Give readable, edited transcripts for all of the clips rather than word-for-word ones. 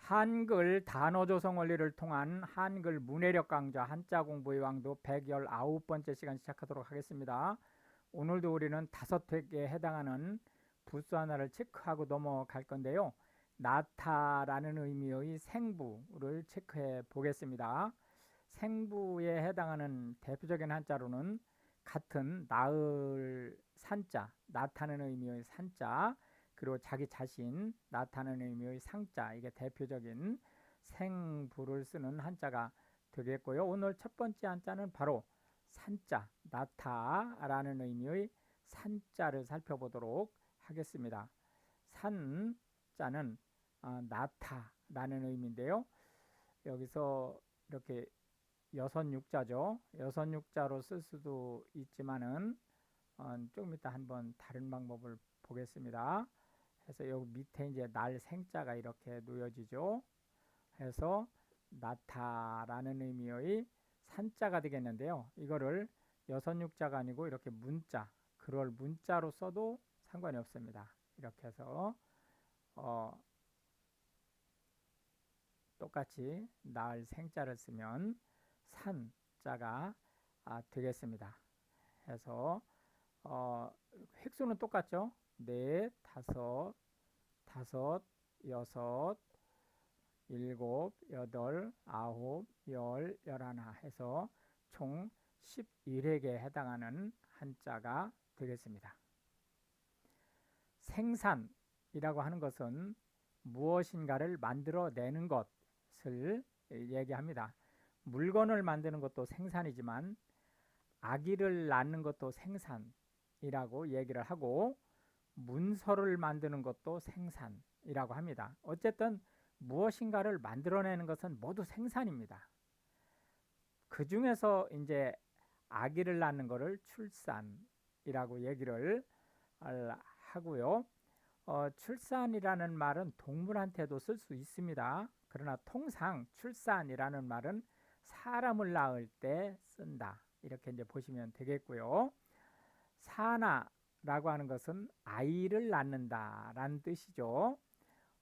한글 단어 조성 원리를 통한 한글 문해력 강좌 한자 공부의 왕도 119번째 시간 시작하도록 하겠습니다. 오늘도 우리는 5획에 해당하는 부수 하나를 체크하고 넘어갈 건데요. 나타라는 의미의 생부를 체크해 보겠습니다. 생부에 해당하는 대표적인 한자로는 같은 나을 산자, 나타는 의미의 산자, 그리고 자기 자신, 나타는 의미의 상자, 이게 대표적인 생부를 쓰는 한자가 되겠고요. 오늘 첫 번째 한자는 바로 산자, 나타라는 의미의 산자를 살펴보도록 하겠습니다. 산자는 나타라는 의미인데요. 여기서 이렇게 여선육자죠. 여선육자로 쓸 수도 있지만은 조금 이따 한번 다른 방법을 보겠습니다. 해서 여기 밑에 이제 날 생자가 이렇게 놓여지죠. 해서 나타라는 의미의 산자가 되겠는데요. 이거를 여선육자가 아니고 이렇게 문자, 그걸 문자로 써도 상관이 없습니다. 이렇게 해서 똑같이 날 생자를 쓰면 산자가 되겠습니다. 해서 획수는 똑같죠. 넷, 다섯, 여섯, 일곱, 여덟, 아홉, 열, 열하나 해서 총 11획에 해당하는 한자가 되겠습니다. 생산이라고 하는 것은 무엇인가를 만들어내는 것을 얘기합니다. 물건을 만드는 것도 생산이지만 아기를 낳는 것도 생산이라고 얘기를 하고 문서를 만드는 것도 생산이라고 합니다. 어쨌든 무엇인가를 만들어내는 것은 모두 생산입니다. 그 중에서 이제 아기를 낳는 것을 출산이라고 얘기를 하고요. 출산이라는 말은 동물한테도 쓸 수 있습니다. 그러나 통상 출산이라는 말은 사람을 낳을 때 쓴다. 이렇게 이제 보시면 되겠고요. 사나라고 하는 것은 아이를 낳는다라는 뜻이죠.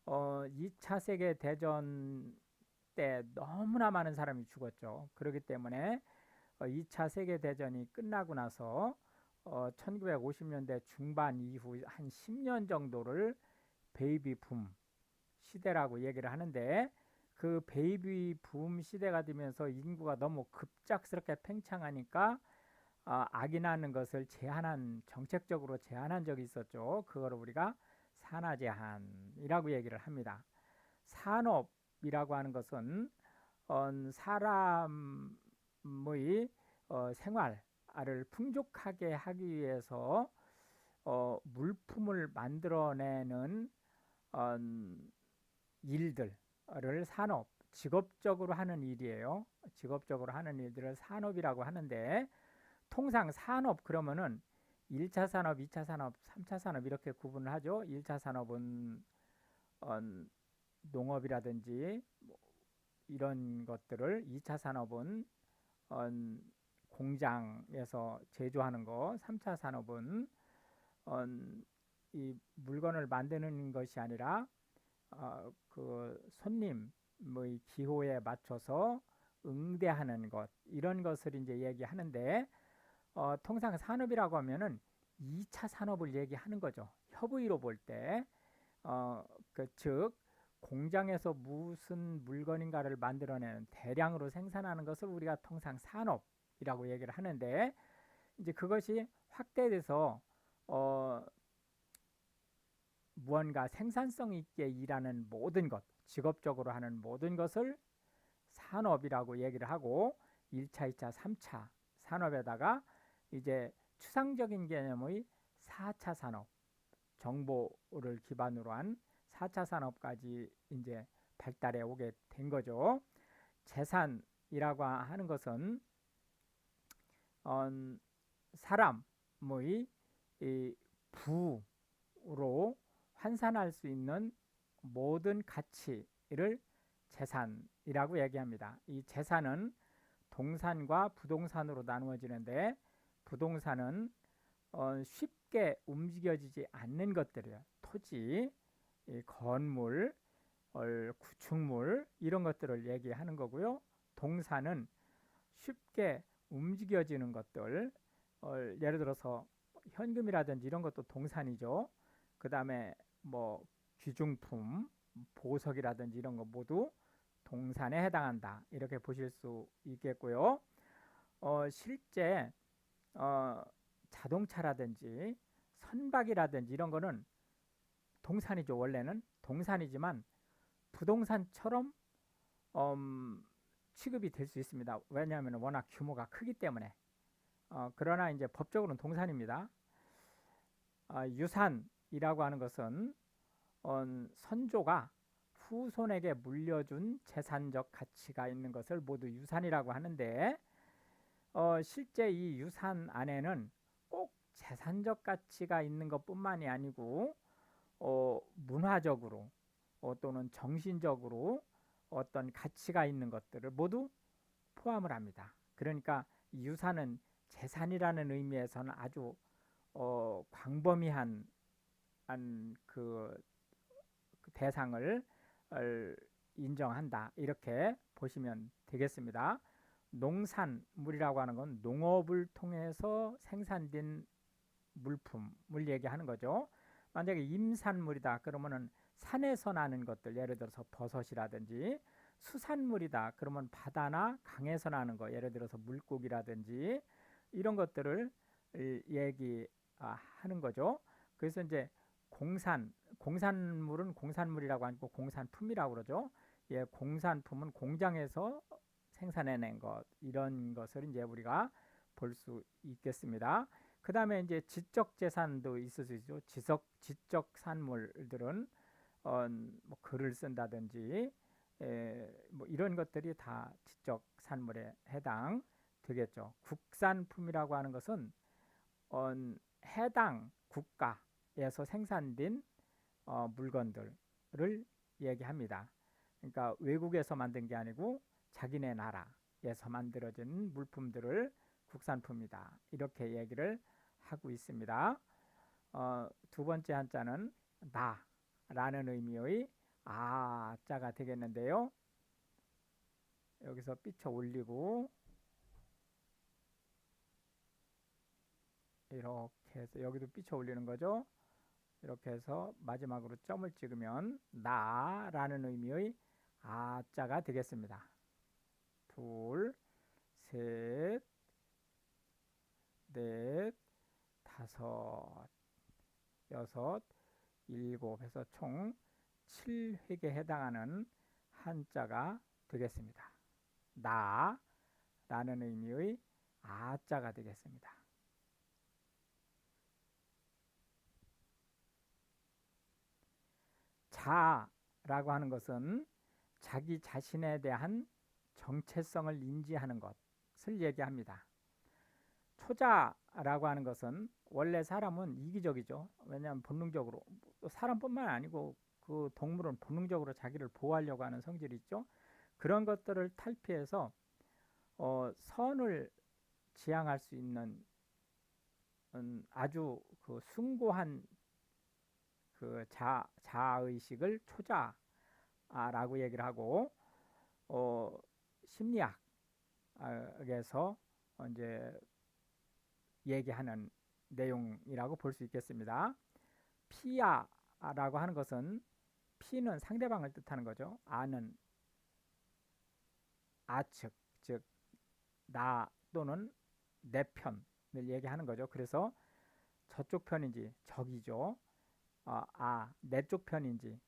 2차 세계 대전 때 너무나 많은 사람이 죽었죠. 그렇기 때문에 2차 세계 대전이 끝나고 나서 1950년대 중반 이후 한 10년 정도를 베이비 붐 시대라고 얘기를 하는데, 그 베이비 붐 시대가 되면서 인구가 너무 급작스럽게 팽창하니까 아기 낳는 것을 정책적으로 제한한 적이 있었죠. 그걸 우리가 산하 제한이라고 얘기를 합니다. 산업이라고 하는 것은 사람의 생활을 풍족하게 하기 위해서 물품을 만들어내는 일들을 산업, 직업적으로 하는 일이에요. 직업적으로 하는 일들을 산업이라고 하는데, 통상 산업 그러면은 1차 산업, 2차 산업, 3차 산업 이렇게 구분을 하죠. 1차 산업은 농업이라든지 뭐 이런 것들을, 2차 산업은 공장에서 제조하는 거, 3차 산업은 이 물건을 만드는 것이 아니라 그 손님의 기호에 맞춰서 응대하는 것, 이런 것을 이제 얘기하는데, 통상 산업이라고 하면은 2차 산업을 얘기하는 거죠. 협의로 볼 때, 즉 공장에서 무슨 물건인가를 만들어내는, 대량으로 생산하는 것을 우리가 통상 산업이라고 얘기를 하는데, 이제 그것이 확대돼서 무언가 생산성 있게 일하는 모든 것, 직업적으로 하는 모든 것을 산업이라고 얘기를 하고, 1차, 2차, 3차 산업에다가 이제 추상적인 개념의 4차 산업, 정보를 기반으로 한 4차 산업까지 이제 발달해 오게 된 거죠. 재산이라고 하는 것은 사람의 부로 환산할 수 있는 모든 가치를 재산이라고 얘기합니다. 이 재산은 동산과 부동산으로 나누어지는데, 부동산은 쉽게 움직여지지 않는 것들이에요. 토지, 건물, 구축물 이런 것들을 얘기하는 거고요. 동사는 쉽게 움직여지는 것들, 예를 들어서 현금이라든지 이런 것도 동산이죠. 그 다음에 뭐 귀중품, 보석이라든지 이런 거 모두 동산에 해당한다. 이렇게 보실 수 있겠고요. 실제 자동차라든지 선박이라든지 이런 거는 동산이죠. 원래는 동산이지만 부동산처럼 취급이 될 수 있습니다. 왜냐하면 워낙 규모가 크기 때문에. 그러나 이제 법적으로는 동산입니다. 유산이라고 하는 것은 선조가 후손에게 물려준 재산적 가치가 있는 것을 모두 유산이라고 하는데, 실제 이 유산 안에는 꼭 재산적 가치가 있는 것뿐만이 아니고 문화적으로 또는 정신적으로 어떤 가치가 있는 것들을 모두 포함을 합니다. 그러니까 유산은 재산이라는 의미에서는 아주 광범위한 그 대상을 인정한다. 이렇게 보시면 되겠습니다. 농산물이라고 하는 건 농업을 통해서 생산된 물품을 얘기하는 거죠. 만약에 임산물이다 그러면은 산에서 나는 것들, 예를 들어서 버섯이라든지, 수산물이다 그러면 바다나 강에서 나는 거, 예를 들어서 물고기라든지 이런 것들을 얘기하는 거죠. 그래서 이제 공산물은 공산물이라고 하고 공산품이라고 그러죠. 예, 공산품은 공장에서 생산해낸 것, 이런 것을 이제 우리가 볼 수 있겠습니다. 그 다음에 이제 지적 재산도 있을 수 있죠. 지적 산물들은 뭐 글을 쓴다든지 뭐 이런 것들이 다 지적 산물에 해당 되겠죠. 국산품이라고 하는 것은 해당 국가에서 생산된 물건들을 얘기합니다. 그러니까 외국에서 만든 게 아니고 자기네 나라에서 만들어진 물품들을 국산품이다. 이렇게 얘기를 하고 있습니다. 두 번째 한자는 나라는 의미의 아자가 되겠는데요. 여기서 삐쳐 올리고 이렇게 해서 여기도 삐쳐 올리는 거죠. 이렇게 해서 마지막으로 점을 찍으면 나라는 의미의 아자가 되겠습니다. 둘, 셋, 넷, 다섯, 여섯, 일곱 해서 총 7획에 해당하는 한자가 되겠습니다. 나라는 의미의 아자가 되겠습니다. 자라고 하는 것은 자기 자신에 대한 정체성을 인지하는 것을 얘기합니다. 초자라고 하는 것은 원래 사람은 이기적이죠. 왜냐하면 본능적으로, 사람뿐만 아니고 그 동물은 본능적으로 자기를 보호하려고 하는 성질이 있죠. 그런 것들을 탈피해서 선을 지향할 수 있는 아주 그 숭고한 그 자의식을 초자라고 얘기를 하고, 심리학에서 이제 얘기하는 내용이라고 볼 수 있겠습니다. 피아라고 하는 것은 피는 상대방을 뜻하는 거죠. 아는 아측, 즉 나 또는 내 편을 얘기하는 거죠. 그래서 저쪽 편인지 적이죠. 내 쪽 편인지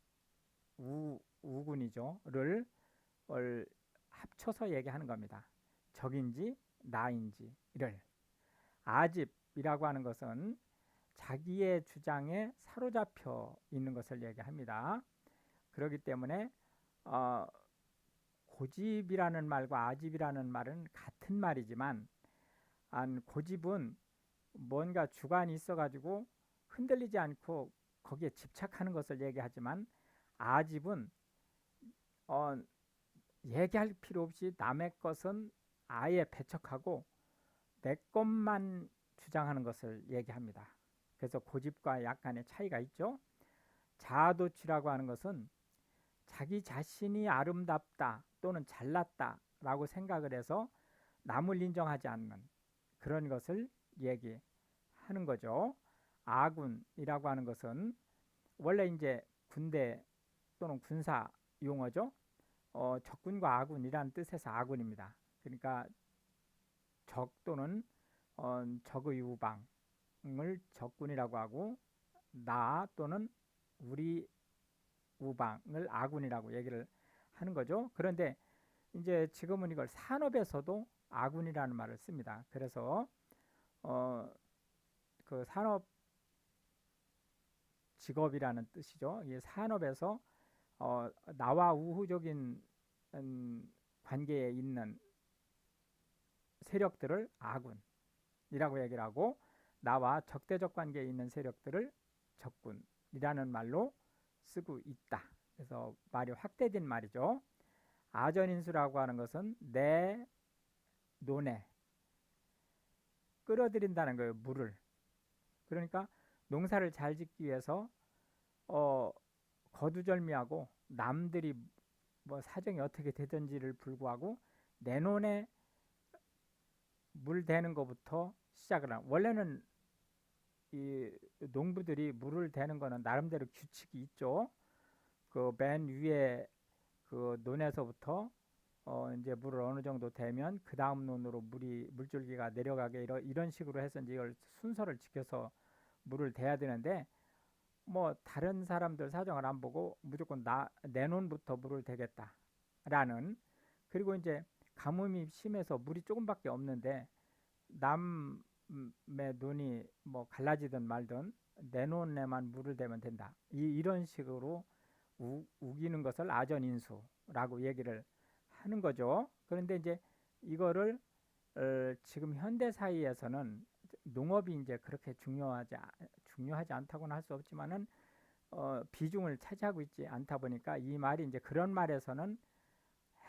우군이죠.를 합쳐서 얘기하는 겁니다. 적인지 나인지를. 아집이라고 하는 것은 자기의 주장에 사로잡혀 있는 것을 얘기합니다. 그렇기 때문에 고집이라는 말과 아집이라는 말은 같은 말이지만 고집은 뭔가 주관이 있어가지고 흔들리지 않고 거기에 집착하는 것을 얘기하지만, 아집은 얘기할 필요 없이 남의 것은 아예 배척하고 내 것만 주장하는 것을 얘기합니다. 그래서 고집과 약간의 차이가 있죠. 자아도취라고 하는 것은 자기 자신이 아름답다 또는 잘났다 라고 생각을 해서 남을 인정하지 않는 그런 것을 얘기하는 거죠. 아군이라고 하는 것은 원래 이제 군대 또는 군사 용어죠. 적군과 아군이라는 뜻에서 아군입니다. 그러니까 적 또는 적의 우방을 적군이라고 하고, 나 또는 우리 우방을 아군이라고 얘기를 하는 거죠. 그런데 이제 지금은 이걸 산업에서도 아군이라는 말을 씁니다. 그래서 어, 그 산업 직업이라는 뜻이죠. 이 산업에서 나와 우호적인 관계에 있는 세력들을 아군이라고 얘기를 하고, 나와 적대적 관계에 있는 세력들을 적군이라는 말로 쓰고 있다. 그래서 말이 확대된 말이죠. 아전인수라고 하는 것은 내 논에 끌어들인다는 거예요. 물을. 그러니까 농사를 잘 짓기 위해서 어, 거두절미하고 남들이 뭐 사정이 어떻게 되든지를 불구하고 내 논에 물 대는 것부터 시작을 하는. 원래는 이 농부들이 물을 대는 거는 나름대로 규칙이 있죠. 그 맨 위에 그 논에서부터 이제 물을 어느 정도 대면 그 다음 논으로 물줄기가 내려가게 이런 식으로 해서 이제 이걸 순서를 지켜서 물을 대야 되는데, 뭐 다른 사람들 사정을 안 보고 무조건 내 논부터 물을 대겠다라는. 그리고 이제 가뭄이 심해서 물이 조금밖에 없는데 남의 논이 뭐 갈라지든 말든 내 논에만 물을 대면 된다, 이런 식으로 우기는 것을 아전인수라고 얘기를 하는 거죠. 그런데 이제 이거를 지금 현대 사회에서는 농업이 이제 그렇게 중요하지 않다고는 할 수 없지만은 비중을 차지하고 있지 않다 보니까 이 말이 이제 그런 말에서는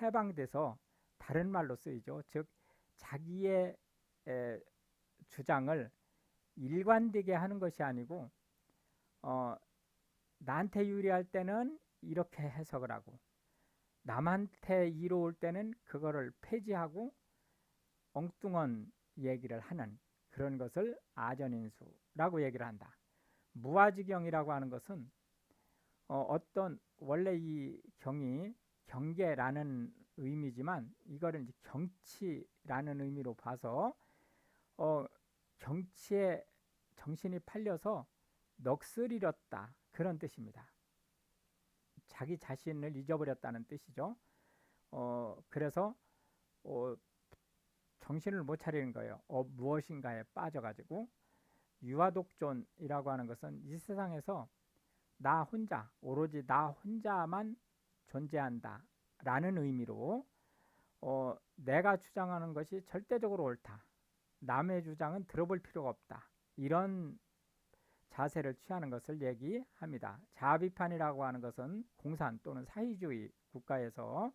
해방돼서 다른 말로 쓰이죠. 즉 자기의 주장을 일관되게 하는 것이 아니고 어, 나한테 유리할 때는 이렇게 해석을 하고 남한테 이로울 때는 그거를 폐지하고 엉뚱한 얘기를 하는 그런 것을 아전인수라고 얘기를 한다. 무아지경이라고 하는 것은 어떤 원래 이 경이 경계라는 의미지만 이거를 이제 경치라는 의미로 봐서 경치에 정신이 팔려서 넋을 잃었다, 그런 뜻입니다. 자기 자신을 잊어버렸다는 뜻이죠. 그래서 정신을 못 차리는 거예요. 무엇인가에 빠져가지고. 유아독존이라고 하는 것은 이 세상에서 나 혼자, 오로지 나 혼자만 존재한다 라는 의미로 내가 주장하는 것이 절대적으로 옳다, 남의 주장은 들어볼 필요가 없다, 이런 자세를 취하는 것을 얘기합니다. 자비판이라고 하는 것은 공산 또는 사회주의 국가에서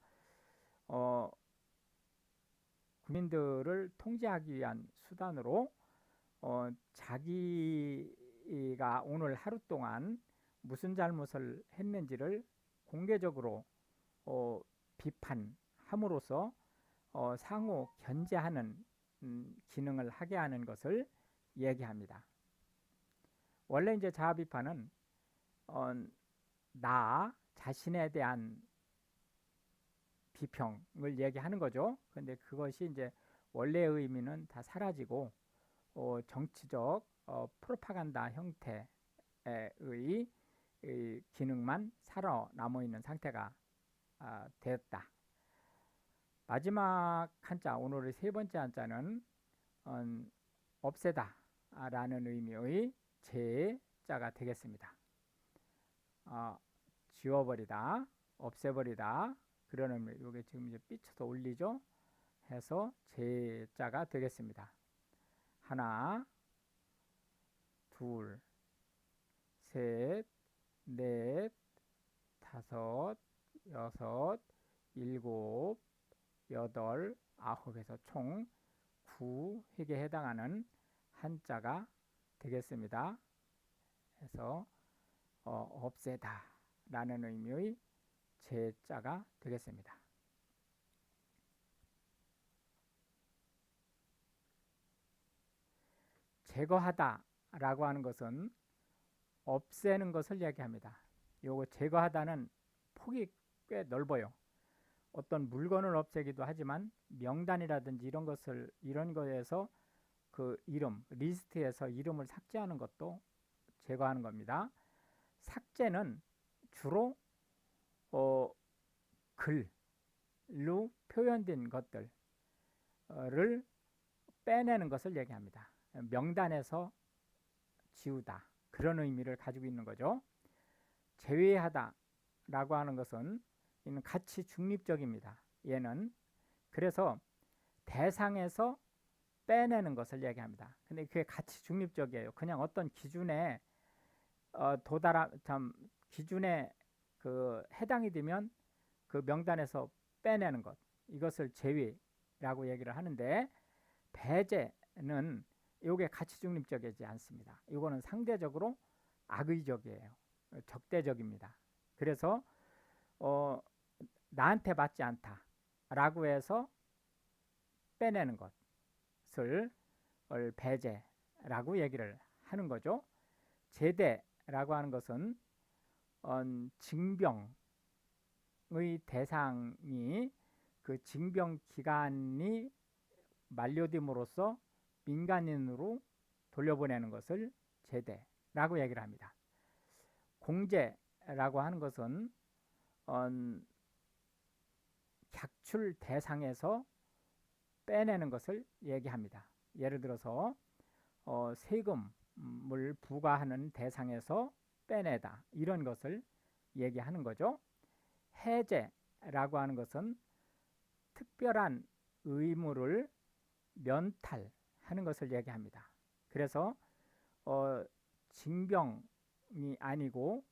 국민들을 통제하기 위한 수단으로 자기가 오늘 하루 동안 무슨 잘못을 했는지를 공개적으로 비판함으로써 상호 견제하는 기능을 하게 하는 것을 얘기합니다. 원래 이제 자아 비판은 나 자신에 대한 비평을 얘기하는 거죠. 근데 그것이 이제 원래의 의미는 다 사라지고 정치적 프로파간다 형태의 기능만 살아남아 있는 상태가 되었다. 마지막 한자, 오늘의 세 번째 한자는 없애다 라는 의미의 제자가 되겠습니다. 지워버리다, 없애버리다, 그런 의미. 이게 지금 이제 삐쳐서 올리죠. 해서 제자가 되겠습니다. 하나, 둘, 셋, 넷, 다섯, 여섯, 일곱, 여덟, 아홉에서 총 9획에 해당하는 한자가 되겠습니다. 그래서 없애다 라는 의미의 제자가 되겠습니다. 제거하다 라고 하는 것은 없애는 것을 얘기합니다. 요거 제거하다는 폭이 꽤 넓어요. 어떤 물건을 없애기도 하지만 명단이라든지 이런 거에서 그 이름, 리스트에서 이름을 삭제하는 것도 제거하는 겁니다. 삭제는 주로 글로 표현된 것들을 빼내는 것을 얘기합니다. 명단에서 지우다, 그런 의미를 가지고 있는 거죠. 제외하다 라고 하는 것은 가치 중립적입니다. 얘는 그래서 대상에서 빼내는 것을 얘기합니다. 근데 그게 가치 중립적이에요. 그냥 어떤 기준에 기준에 그 해당이 되면 그 명단에서 빼내는 것, 이것을 제외라고 얘기를 하는데, 배제는 이게 가치 중립적이지 않습니다. 이거는 상대적으로 악의적이에요. 적대적입니다. 그래서 나한테 맞지 않다라고 해서 빼내는 것을 배제라고 얘기를 하는 거죠. 제대라고 하는 것은 징병의 대상이 그 징병 기간이 만료됨으로써 민간인으로 돌려보내는 것을 제대라고 얘기를 합니다. 공제라고 하는 것은 객출 대상에서 빼내는 것을 얘기합니다. 예를 들어서 세금을 부과하는 대상에서 빼내다, 이런 것을 얘기하는 거죠. 해제라고 하는 것은 특별한 의무를 면탈하는 것을 얘기합니다. 그래서 징병이 아니고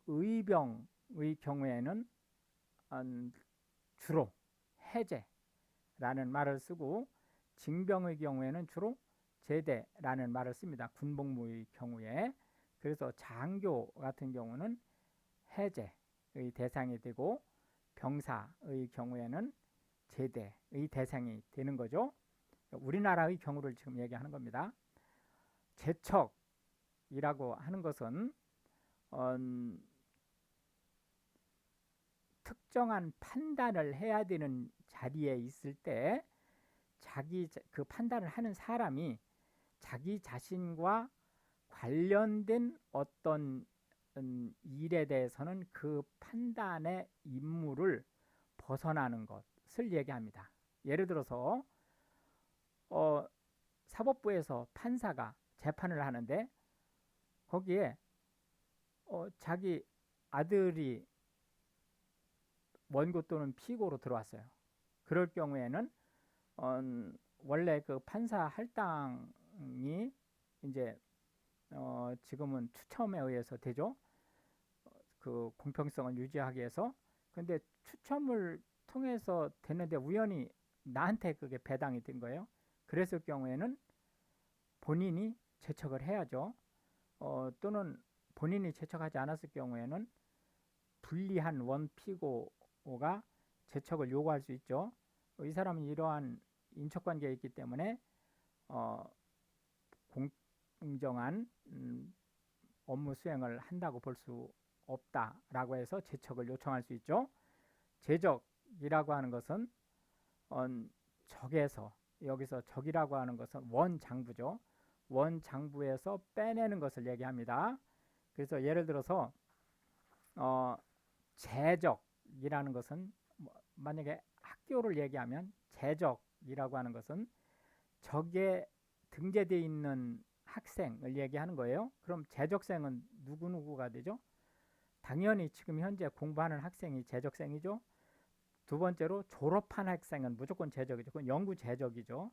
의병의 경우에는 주로 해제라는 말을 쓰고, 징병의 경우에는 주로 제대라는 말을 씁니다. 군복무의 경우에. 그래서 장교 같은 경우는 해제의 대상이 되고, 병사의 경우에는 제대의 대상이 되는 거죠. 우리나라의 경우를 지금 얘기하는 겁니다. 제척이라고 하는 것은 특정한 판단을 해야 되는 자리에 있을 때 그 판단을 하는 사람이 자기 자신과 관련된 어떤 일에 대해서는 그 판단의 임무를 벗어나는 것을 얘기합니다. 예를 들어서 사법부에서 판사가 재판을 하는데 거기에 자기 아들이 원고 또는 피고로 들어왔어요. 그럴 경우에는 원래 그 판사 할당이 이제 지금은 추첨에 의해서 되죠. 그 공평성을 유지하기 위해서. 근데 추첨을 통해서 되는데 우연히 나한테 그게 배당이 된 거예요. 그랬을 경우에는 본인이 제척을 해야죠. 또는 본인이 제척하지 않았을 경우에는 불리한 원피고가 제척을 요구할 수 있죠. 이 사람은 이러한 인척관계에 있기 때문에 공정한 업무 수행을 한다고 볼 수 없다라고 해서 제척을 요청할 수 있죠. 제적이라고 하는 것은 적에서, 여기서 적이라고 하는 것은 원장부죠. 원장부에서 빼내는 것을 얘기합니다. 그래서 예를 들어서 제적이라는 것은 만약에 학교를 얘기하면 제적이라고 하는 것은 적에 등재되어 있는 학생을 얘기하는 거예요. 그럼 제적생은 누구누구가 되죠? 당연히 지금 현재 공부하는 학생이 제적생이죠. 두 번째로 졸업한 학생은 무조건 제적이죠. 그건 영구 제적이죠.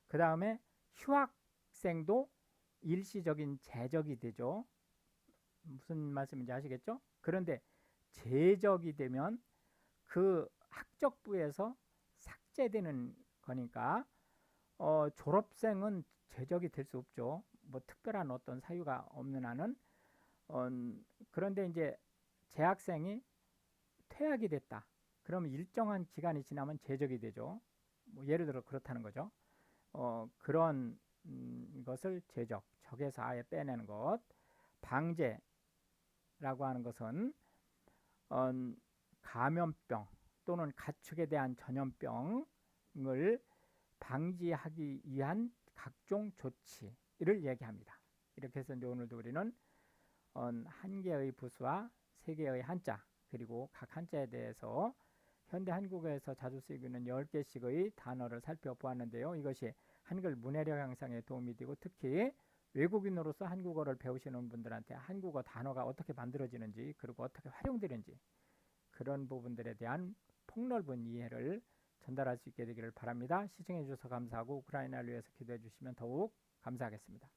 그 다음에 휴학생도 일시적인 제적이 되죠. 무슨 말씀인지 아시겠죠? 그런데 제적이 되면 그 학적부에서 삭제되는 거니까 졸업생은 제적이 될 수 없죠. 뭐 특별한 어떤 사유가 없는 한은. 그런데 이제 재학생이 퇴학이 됐다. 그러면 일정한 기간이 지나면 제적이 되죠. 뭐 예를 들어 그렇다는 거죠. 그런 것을 제적, 적에서 아예 빼내는 것. 방제라고 하는 것은 감염병 또는 가축에 대한 전염병을 방지하기 위한 각종 조치를 얘기합니다. 이렇게 해서 이제 오늘도 우리는 한 개의 부수와 세 개의 한자 그리고 각 한자에 대해서 현대 한국어에서 자주 쓰이고 있는 10개씩의 단어를 살펴보았는데요. 이것이 한글 문해력 향상에 도움이 되고 특히 외국인으로서 한국어를 배우시는 분들한테 한국어 단어가 어떻게 만들어지는지 그리고 어떻게 활용되는지 그런 부분들에 대한 폭넓은 이해를 전달할 수 있게 되기를 바랍니다. 시청해 주셔서 감사하고 우크라이나를 위해서 기도해 주시면 더욱 감사하겠습니다.